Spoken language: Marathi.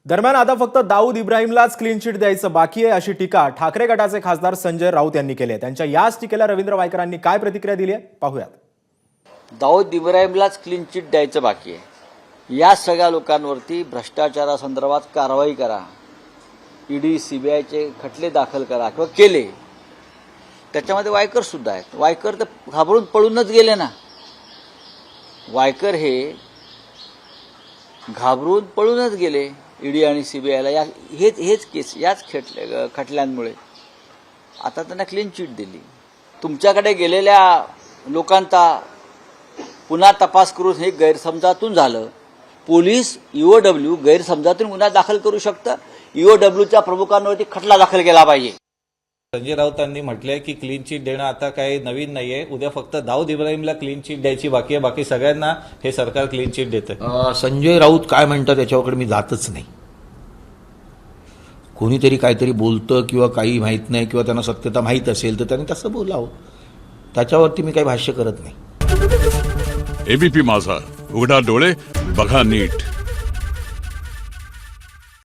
दरम्यान आता फक्त दाऊद इब्राहिमलाच क्लीन चिट द्यायचं बाकी आहे अशी टीका ठाकरे गटाचे खासदार संजय राऊत यांनी केली आहे। त्यांच्या याच टीकेला रवींद्र वायकरांनी काय प्रतिक्रिया दिली आहे पाहूयात। दाऊद इब्राहिमलाच क्लीन चिट द्यायचं बाकी आहे। या सगळ्या लोकांवरती भ्रष्टाचारासंदर्भात कारवाई करा, ईडी सीबीआयचे खटले दाखल करा किंवा केले। त्याच्यामध्ये वायकर सुद्धा आहेत। वायकर तर घाबरून पळूनच गेले ना। वायकर हे घाबरून पळूनच गेले ईडी आणि सीबीआयला हेच केस याच खटल्यांमुळे। आता त्यांना क्लीन चिट दिली। तुमच्याकडे गेलेल्या लोकांचा पुन्हा तपास करून हे गैरसमजातून झालं। पोलीस ईओडब्ल्यू गैरसमजातून गुन्हा दाखल करू शकतं। ईओडब्ल्यूच्या प्रमुखांवरती खटला दाखल केला पाहिजे। संजय राऊतांनी म्हटलंय की क्लीन चिट देणं आता काही नवीन नाहीये। उद्या फक्त दाऊद इब्राहिमला क्लीन चिट द्यायची बाकी आहे, बाकी सगळ्यांना हे सरकार क्लीन चिट देतं। संजय राऊत काय म्हणतात त्याच्याकडे मी जातच नाही। कोणीतरी काहीतरी बोलतं किंवा काही माहीत नाही किंवा त्यांना सत्यता माहीत असेल तर त्यांनी तसं बोलावं, त्याच्यावरती मी काही भाष्य करत नाही। एबीपी माझा, उघडा डोळे बघा नीट।